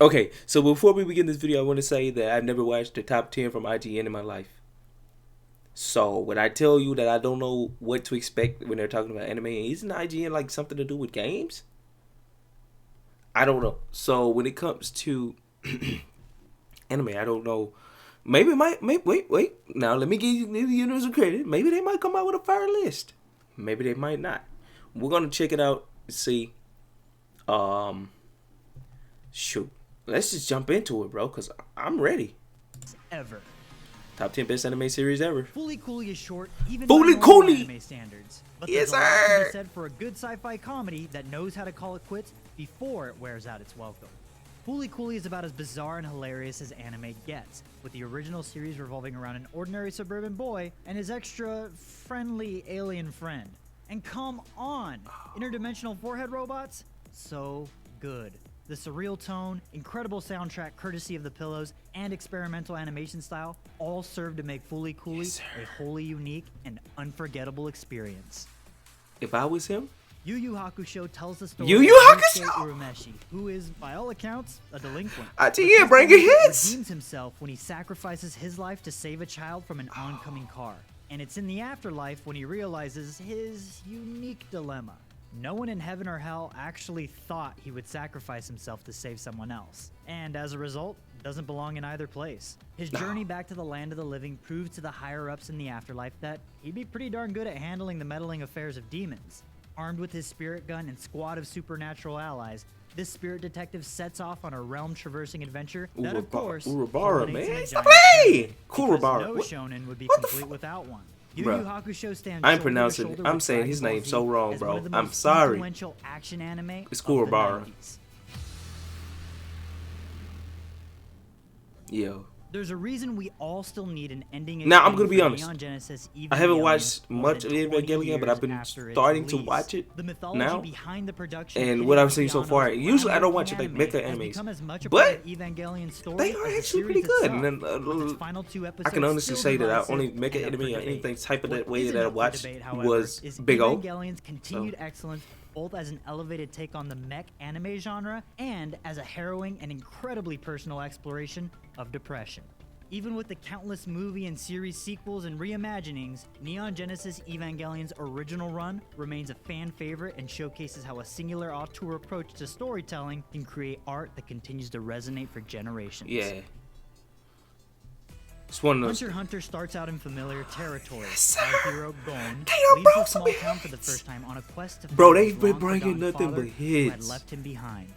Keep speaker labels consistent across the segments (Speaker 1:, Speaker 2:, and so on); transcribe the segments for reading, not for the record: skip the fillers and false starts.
Speaker 1: Okay, so before we begin this video, I want to say that I've never watched the top 10 from IGN in my life. So when I tell you that I don't know what to expect when they're talking about anime, isn't IGN like something to do with games? I don't know. So when it comes to anime, I don't know. Maybe it might. Wait. Now let me give you some credit. Maybe they might come out with a fire list. Maybe they might not. We're gonna check it out. See. Shoot. Let's just jump into it, bro. Cause I'm ready.
Speaker 2: Ever.
Speaker 1: Top 10 best anime series ever.
Speaker 2: Fooly Cooly is short, even
Speaker 1: Fooly
Speaker 2: by normal
Speaker 1: Cooly!
Speaker 2: anime standards. But
Speaker 1: Yes,
Speaker 2: there's a lot to
Speaker 1: sir!
Speaker 2: be said for a good sci-fi comedy that knows how to call it quits before it wears out its welcome. Fooly Cooly is about as bizarre and hilarious as anime gets, with the original series revolving around an ordinary suburban boy and his extra friendly alien friend. And come on, interdimensional forehead robots? So good. The surreal tone, incredible soundtrack courtesy of the Pillows, and experimental animation style all serve to make Fooly Cooly a wholly unique and unforgettable experience.
Speaker 1: If I was him,
Speaker 2: Yu Yu Hakusho tells the story
Speaker 1: Yu Yu
Speaker 2: of
Speaker 1: Hakusho!
Speaker 2: Yusuke Urameshi, who is, by all accounts, a delinquent.
Speaker 1: IGN bringing hits!
Speaker 2: Redeems himself when he sacrifices his life to save a child from an oncoming car. And it's in the afterlife when he realizes his unique dilemma. No one in heaven or hell actually thought he would sacrifice himself to save someone else, and as a result, doesn't belong in either place. His journey back to the land of the living proves to the higher-ups in the afterlife that he'd be pretty darn good at handling the meddling affairs of demons. Armed with his spirit gun and squad of supernatural allies, this spirit detective sets off on a realm-traversing adventure that, of course,
Speaker 1: Urabara,
Speaker 2: culminates in a
Speaker 1: man.
Speaker 2: giant
Speaker 1: Stop
Speaker 2: treasure,
Speaker 1: playing!
Speaker 2: because
Speaker 1: Kurabara.
Speaker 2: no
Speaker 1: What?
Speaker 2: shonen would be
Speaker 1: What the
Speaker 2: complete
Speaker 1: f-
Speaker 2: without one. Yu
Speaker 1: Bruh.
Speaker 2: Yu Hakusho stands
Speaker 1: I'm
Speaker 2: shoulder to
Speaker 1: pronouncing
Speaker 2: shoulder
Speaker 1: it. I'm
Speaker 2: with
Speaker 1: saying
Speaker 2: Dragon
Speaker 1: his
Speaker 2: Ball
Speaker 1: name
Speaker 2: Z
Speaker 1: so wrong,
Speaker 2: as
Speaker 1: bro.
Speaker 2: one of the
Speaker 1: I'm
Speaker 2: most
Speaker 1: sorry.
Speaker 2: influential action anime
Speaker 1: It's
Speaker 2: of the
Speaker 1: Kurabara.
Speaker 2: 90s.
Speaker 1: Yo.
Speaker 2: There's a reason we all still need an ending.
Speaker 1: Now, I'm gonna
Speaker 2: explained
Speaker 1: be
Speaker 2: for
Speaker 1: honest.
Speaker 2: Neon Genesis
Speaker 1: I haven't
Speaker 2: Evangelion
Speaker 1: watched
Speaker 2: more
Speaker 1: much
Speaker 2: than
Speaker 1: of
Speaker 2: 20
Speaker 1: Evangelion, but I've
Speaker 2: years
Speaker 1: been
Speaker 2: after its
Speaker 1: starting to
Speaker 2: release.
Speaker 1: watch it
Speaker 2: The mythology
Speaker 1: now.
Speaker 2: behind the production
Speaker 1: And
Speaker 2: of
Speaker 1: what I've
Speaker 2: Hideo
Speaker 1: seen so
Speaker 2: Kojimo's
Speaker 1: far, usually I don't watch
Speaker 2: groundbreaking
Speaker 1: like mecha
Speaker 2: has
Speaker 1: animes,
Speaker 2: become as much a
Speaker 1: but
Speaker 2: part of Evangelion's story
Speaker 1: they
Speaker 2: as
Speaker 1: are
Speaker 2: the
Speaker 1: actually pretty
Speaker 2: series
Speaker 1: good. And
Speaker 2: itself,
Speaker 1: then
Speaker 2: with its final two
Speaker 1: I
Speaker 2: episodes
Speaker 1: can honestly
Speaker 2: still
Speaker 1: say that I
Speaker 2: divisive
Speaker 1: only mecha
Speaker 2: and up
Speaker 1: anime
Speaker 2: for
Speaker 1: or
Speaker 2: debate.
Speaker 1: anything type of that
Speaker 2: What
Speaker 1: way
Speaker 2: isn't
Speaker 1: that I
Speaker 2: up for
Speaker 1: watched
Speaker 2: debate, however,
Speaker 1: was
Speaker 2: is
Speaker 1: Big O.
Speaker 2: Evangelion's continued excellence both as an elevated take on the mech anime genre and as a harrowing and incredibly personal exploration of depression. Even with the countless movie and series sequels and reimaginings, Neon Genesis Evangelion's original run remains a fan favorite and showcases how a singular auteur approach to storytelling can create art that continues to resonate for generations.
Speaker 1: Yeah. It's one of those.
Speaker 2: Hunter x Hunter starts out in familiar territory.
Speaker 1: Yes, sir.
Speaker 2: Our hero Gon
Speaker 1: They are
Speaker 2: leaves
Speaker 1: bro
Speaker 2: a
Speaker 1: some
Speaker 2: small town for the
Speaker 1: hits.
Speaker 2: first time on a quest to
Speaker 1: Bro,
Speaker 2: find
Speaker 1: they've
Speaker 2: his
Speaker 1: been
Speaker 2: long-forgotten
Speaker 1: bringing nothing
Speaker 2: father
Speaker 1: but
Speaker 2: who had
Speaker 1: hits.
Speaker 2: left him behind.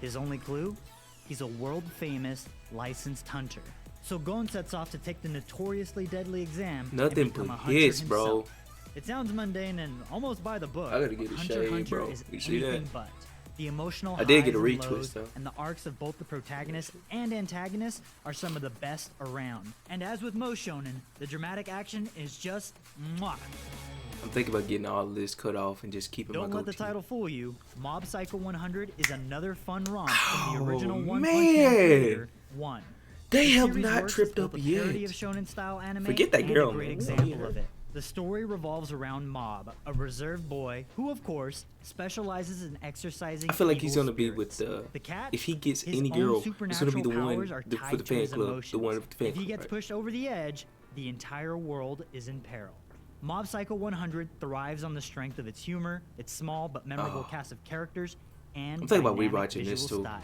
Speaker 2: His only clue? He's a world-famous licensed hunter. So Gon sets off to take the notoriously deadly exam
Speaker 1: Nothing
Speaker 2: and become
Speaker 1: but
Speaker 2: a hunter
Speaker 1: hits, bro.
Speaker 2: himself. It sounds mundane and almost by the book.
Speaker 1: I gotta get
Speaker 2: but
Speaker 1: a
Speaker 2: Hunter
Speaker 1: shave,
Speaker 2: x Hunter
Speaker 1: bro.
Speaker 2: is
Speaker 1: You see that?
Speaker 2: anything but. The emotional
Speaker 1: I did get a
Speaker 2: highs and
Speaker 1: retwist,
Speaker 2: lows
Speaker 1: though.
Speaker 2: and the arcs of both the protagonist and antagonist are some of the best around. And as with most shonen, the dramatic action is just mwah.
Speaker 1: I'm thinking about getting all of this cut off and just keeping
Speaker 2: Don't
Speaker 1: my
Speaker 2: let the
Speaker 1: goatee.
Speaker 2: title fool you. Mob Psycho 100 is another fun romp from the original One
Speaker 1: man.
Speaker 2: Punch Man creator, One.
Speaker 1: They
Speaker 2: The
Speaker 1: have
Speaker 2: series
Speaker 1: not
Speaker 2: works
Speaker 1: tripped
Speaker 2: as
Speaker 1: up
Speaker 2: both a parody
Speaker 1: yet.
Speaker 2: of shonen style anime
Speaker 1: Forget that
Speaker 2: and
Speaker 1: girl,
Speaker 2: a great
Speaker 1: man.
Speaker 2: example
Speaker 1: Yeah.
Speaker 2: of it. The story revolves around Mob, a reserved boy who, of course, specializes in exercising.
Speaker 1: I feel like he's
Speaker 2: evil
Speaker 1: gonna be
Speaker 2: spirits.
Speaker 1: with
Speaker 2: the cat.
Speaker 1: if he gets
Speaker 2: his
Speaker 1: any
Speaker 2: own
Speaker 1: girl, it's gonna be
Speaker 2: supernatural
Speaker 1: the one
Speaker 2: powers are
Speaker 1: for the
Speaker 2: tied to
Speaker 1: fan
Speaker 2: his
Speaker 1: club, the
Speaker 2: emotions.
Speaker 1: one with the fan
Speaker 2: If he
Speaker 1: club.
Speaker 2: gets
Speaker 1: Right?
Speaker 2: pushed over the edge, the entire world is in peril. Mob Psycho 100 thrives on the strength of its humor, its small but memorable cast of characters, and
Speaker 1: I'm thinking about
Speaker 2: dynamic
Speaker 1: rewatching this,
Speaker 2: visual
Speaker 1: too.
Speaker 2: style.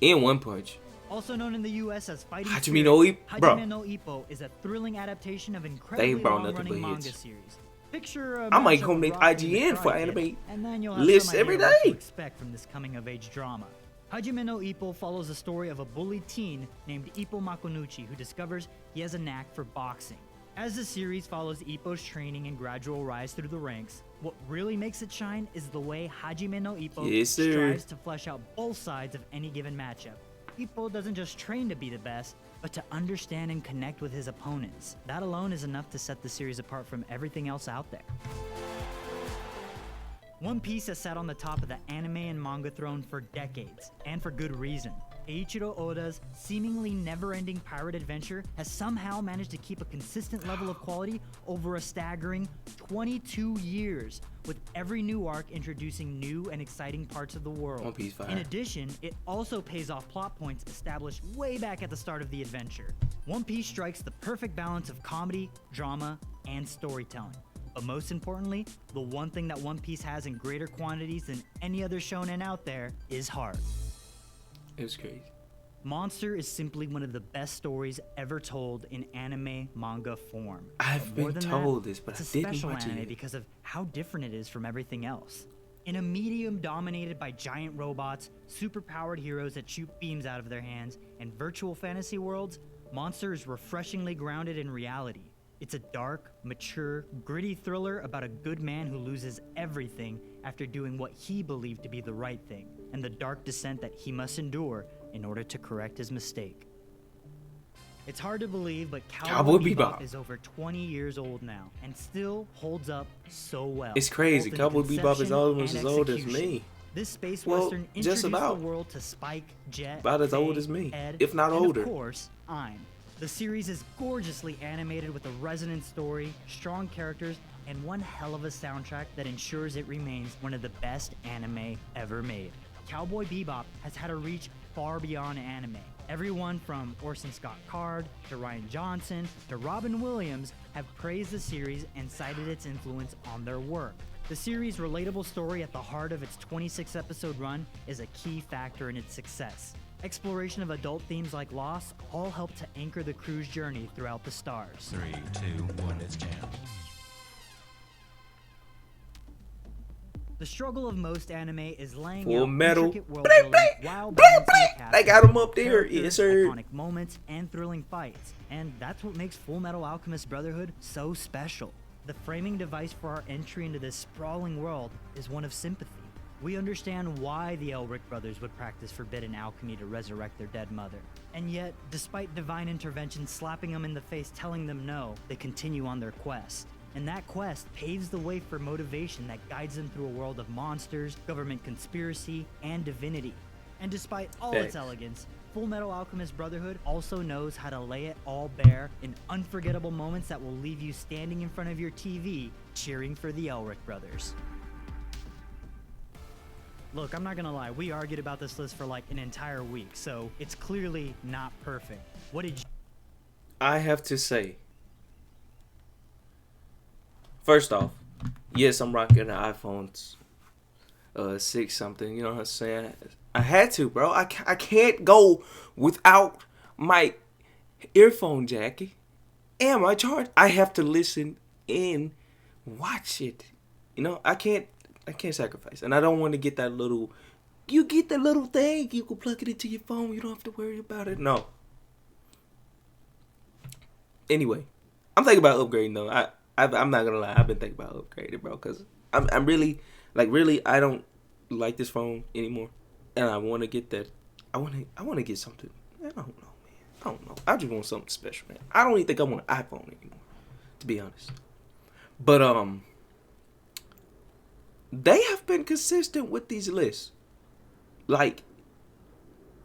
Speaker 1: In One Punch.
Speaker 2: Also known in the U.S. as Fighting
Speaker 1: Hajime
Speaker 2: Spirit,
Speaker 1: no Ippo- bro.
Speaker 2: Hajime no Ippo is a thrilling adaptation of incredibly
Speaker 1: ain't brought nothing
Speaker 2: long-running
Speaker 1: but
Speaker 2: manga
Speaker 1: hits.
Speaker 2: series. Picture a
Speaker 1: I might
Speaker 2: mashup
Speaker 1: come
Speaker 2: of
Speaker 1: to
Speaker 2: Rocky and the
Speaker 1: IGN for
Speaker 2: Karate Kid,
Speaker 1: anime
Speaker 2: and then you'll have
Speaker 1: lists
Speaker 2: some
Speaker 1: every
Speaker 2: idea what to
Speaker 1: day.
Speaker 2: expect from this coming-of-age drama. Hajime no Ippo follows the story of a bullied teen named Ippo Makonuchi who discovers he has a knack for boxing. As the series follows Ippo's training and gradual rise through the ranks, what really makes it shine is the way Hajime no Ippo
Speaker 1: Yes, sir.
Speaker 2: strives to flesh out both sides of any given matchup. Ippo doesn't just train to be the best, but to understand and connect with his opponents. That alone is enough to set the series apart from everything else out there. One Piece has sat on the top of the anime and manga throne for decades, and for good reason. Eiichiro Oda's seemingly never-ending pirate adventure has somehow managed to keep a consistent level of quality over a staggering 22 years, with every new arc introducing new and exciting parts of the world.
Speaker 1: One Piece fire.
Speaker 2: In addition, it also pays off plot points established way back at the start of the adventure. One Piece strikes the perfect balance of comedy, drama, and storytelling. But most importantly, the one thing that One Piece has in greater quantities than any other shonen out there is heart.
Speaker 1: It was crazy.
Speaker 2: Monster is simply one of the best stories ever told in anime manga form.
Speaker 1: I've
Speaker 2: More
Speaker 1: been
Speaker 2: than
Speaker 1: told
Speaker 2: that,
Speaker 1: this, but I
Speaker 2: it's a
Speaker 1: didn't
Speaker 2: special
Speaker 1: watch
Speaker 2: anime
Speaker 1: it.
Speaker 2: because of how different it is from everything else. In a medium dominated by giant robots, superpowered heroes that shoot beams out of their hands, and virtual fantasy worlds, Monster is refreshingly grounded in reality. It's a dark, mature, gritty thriller about a good man who loses everything after doing what he believed to be the right thing, and the dark descent that he must endure in order to correct his mistake. It's hard to believe, but Cowboy Bebop is over 20 years old now and still holds up so well.
Speaker 1: It's crazy.
Speaker 2: both in
Speaker 1: Cowboy Bebop is
Speaker 2: conception
Speaker 1: almost
Speaker 2: and
Speaker 1: as old as
Speaker 2: execution.
Speaker 1: me.
Speaker 2: This space
Speaker 1: Well,
Speaker 2: western
Speaker 1: just
Speaker 2: introduced
Speaker 1: about.
Speaker 2: the world to Spike, Jet,
Speaker 1: About as old
Speaker 2: Faye,
Speaker 1: as me,
Speaker 2: Ed,
Speaker 1: if not
Speaker 2: and
Speaker 1: older.
Speaker 2: of course, I'm. The series is gorgeously animated with a resonant story, strong characters, and one hell of a soundtrack that ensures it remains one of the best anime ever made. Cowboy Bebop has had a reach far beyond anime. Everyone from Orson Scott Card to Ryan Johnson to Robin Williams have praised the series and cited its influence on their work. The series' relatable story at the heart of its 26-episode run is a key factor in its success. Exploration of adult themes like loss all help to anchor the crew's journey throughout the stars.
Speaker 3: 3, 2, 1, it's jam.
Speaker 2: The struggle of most anime is laying
Speaker 1: Full
Speaker 2: out
Speaker 1: Metal.
Speaker 2: intricate world
Speaker 1: Bling,
Speaker 2: building
Speaker 1: bling,
Speaker 2: while
Speaker 1: bling,
Speaker 2: balancing
Speaker 1: bling.
Speaker 2: the cast
Speaker 1: They
Speaker 2: with
Speaker 1: got 'em up there.
Speaker 2: characters,
Speaker 1: Yes, sir.
Speaker 2: iconic moments, and thrilling fights. And that's what makes Full Metal Alchemist Brotherhood so special. The framing device for our entry into this sprawling world is one of sympathy. We understand why the Elric brothers would practice forbidden alchemy to resurrect their dead mother. And yet, despite divine intervention slapping them in the face telling them no, they continue on their quest. And that quest paves the way for motivation that guides them through a world of monsters, government conspiracy, and divinity. And despite all its elegance, Full Metal Alchemist Brotherhood also knows how to lay it all bare in unforgettable moments that will leave you standing in front of your TV cheering for the Elric brothers. Look, I'm not gonna lie, we argued about this list for like an entire week, so it's clearly not perfect. What did you...
Speaker 1: I have to say, first off, yes, I'm rocking the iPhones 6 something, you know what I'm saying? I had to, bro. I can't go without my earphone jack and my charge. I have to listen and watch it. You know, I can't sacrifice. And I don't want to get that little, you get that little thing, you can plug it into your phone, you don't have to worry about it. No. Anyway, I'm thinking about upgrading though. I'm not gonna lie, I've been thinking about upgrading, bro, because I'm really, I don't like this phone anymore. And I want to get that, I want to get something, I don't know, man. I don't know. I just want something special, man. I don't even think I want an iPhone anymore, to be honest. But, they have been consistent with these lists. Like,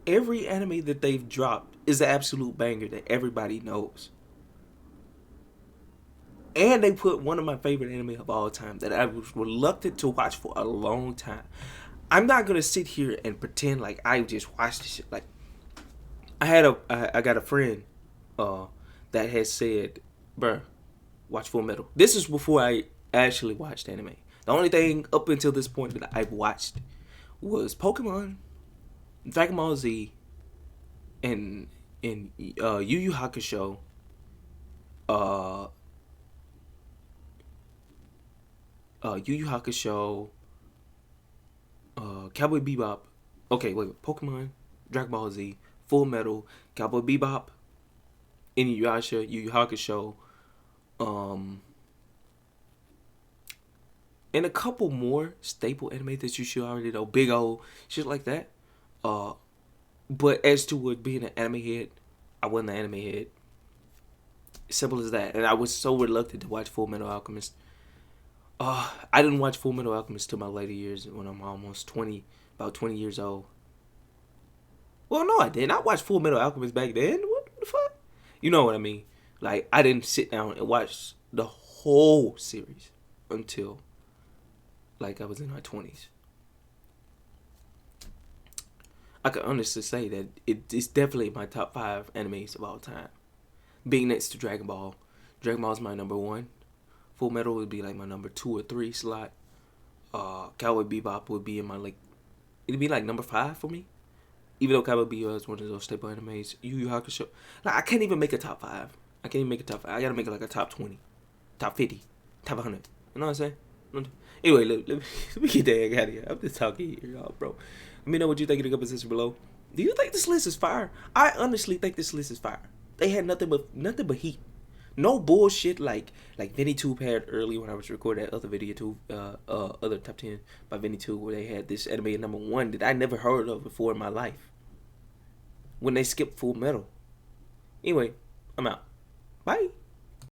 Speaker 1: every anime that they've dropped is an absolute banger that everybody knows. And they put one of my favorite anime of all time that I was reluctant to watch for a long time. I'm not going to sit here and pretend like I just watched this shit. Like, I got a friend that has said, bruh, watch Full Metal. This is before I actually watched anime. The only thing up until this point that I've watched was Pokemon, Dragon Ball Z, and Yu Yu Hakusho. Yu Yu Hakusho, Cowboy Bebop. Okay, wait, Pokemon, Dragon Ball Z, Full Metal, Cowboy Bebop, Inuyasha, Yu Yu Hakusho, and a couple more staple anime that you should already know. Big O, shit like that. But as to it being an anime head, I wasn't an anime head. Simple as that. And I was so reluctant to watch Full Metal Alchemist. I didn't watch Full Metal Alchemist till my later years when I'm almost 20, about 20 years old. Well, no, I didn't. I watched Full Metal Alchemist back then. What the fuck? You know what I mean? Like, I didn't sit down and watch the whole series until like I was in my 20s. I can honestly say that it's definitely my top 5 animes of all time. Being next to Dragon Ball. Dragon Ball is my number 1. Full Metal would be like my number 2 or 3 slot. Cowboy Bebop would be in my like, it'd be like number 5 for me. Even though Cowboy Bebop is one of those staple animes. Yu Yu Hakusho. Like, I can't even make a top 5. I can't even make a top 5. I gotta make it like a top 20, top 50, top 100. You know what I'm saying? Anyway, let me get the heck out of here. I'm just talking here, y'all, bro. Let me know what you think in the comment section below. Do you think this list is fire? I honestly think this list is fire. They had nothing but heat. No bullshit like VinnyTube had earlier when I was recording that other video too, other top 10 by VinnyTube, where they had this anime number 1 that I never heard of before in my life. When they skipped Full Metal. Anyway, I'm out. Bye.